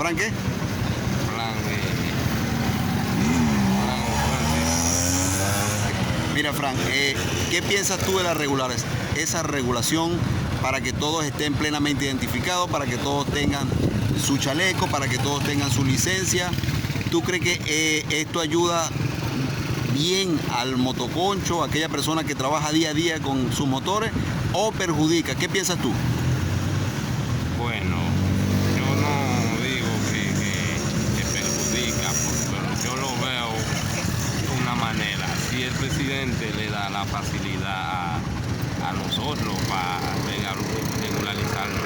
¿Fran qué? Fran, Mira, Fran, ¿qué piensas tú de esa regulación para que todos estén plenamente identificados, para que todos tengan su chaleco, para que todos tengan su licencia? ¿Tú crees que esto ayuda bien al motoconcho, a aquella persona que trabaja día a día con sus motores, o perjudica? ¿Qué piensas tú? bueno, yo no digo que perjudica, pero yo lo veo de una manera. Si el presidente le da la facilidad a nosotros para regularizarnos,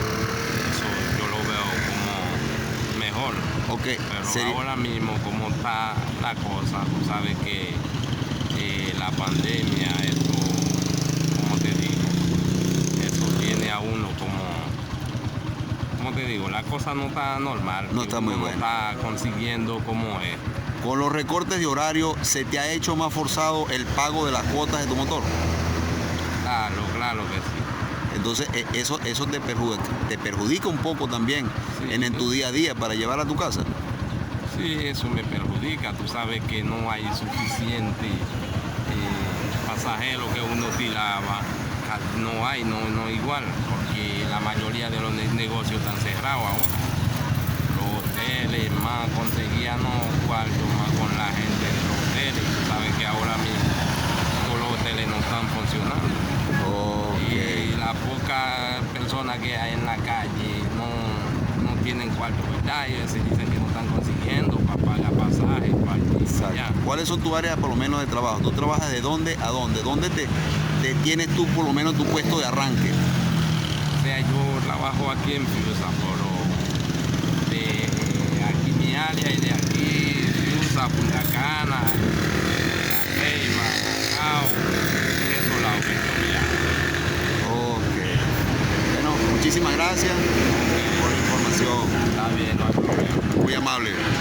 eso yo lo veo como mejor. Okay, pero ahora mismo, como está la cosa, tú sabes que la pandemia, eso, como te digo, eso tiene a uno como te digo, la cosa no está normal. No está muy buena. No está consiguiendo como es. Con los recortes de horario, ¿se te ha hecho más forzado el pago de las cuotas de tu motor? Claro que sí. Entonces, eso te perjudica un poco también Sí, en tu día a día para llevar a tu casa. Sí, eso me perjudica. Tú sabes que no hay suficiente pasajeros que uno tiraba. No hay, no igual, porque la mayoría de los negocios están cerrados ahora. Los hoteles más conseguían cuartos más con la gente de los hoteles. Tú sabes que ahora mismo todos los hoteles no están funcionando. Okay. Y las pocas personas que hay en la calle no tienen cuarto, ¿verdad? Y se dicen que no están consiguiendo para pagar pasajes, para allá. ¿Cuáles son tus áreas por lo menos de trabajo? ¿Tú trabajas de dónde a dónde? ¿Dónde te tienes tú por lo menos tu puesto de arranque? O sea, yo trabajo aquí en Fiusa, pero de aquí mi área y de aquí Fiusa, Punta Cana, La Ceiba, Cacao, en esos lados que yo viajo. Ok. Bueno, muchísimas gracias por la información. Está bien, no hay problema. Muy amable.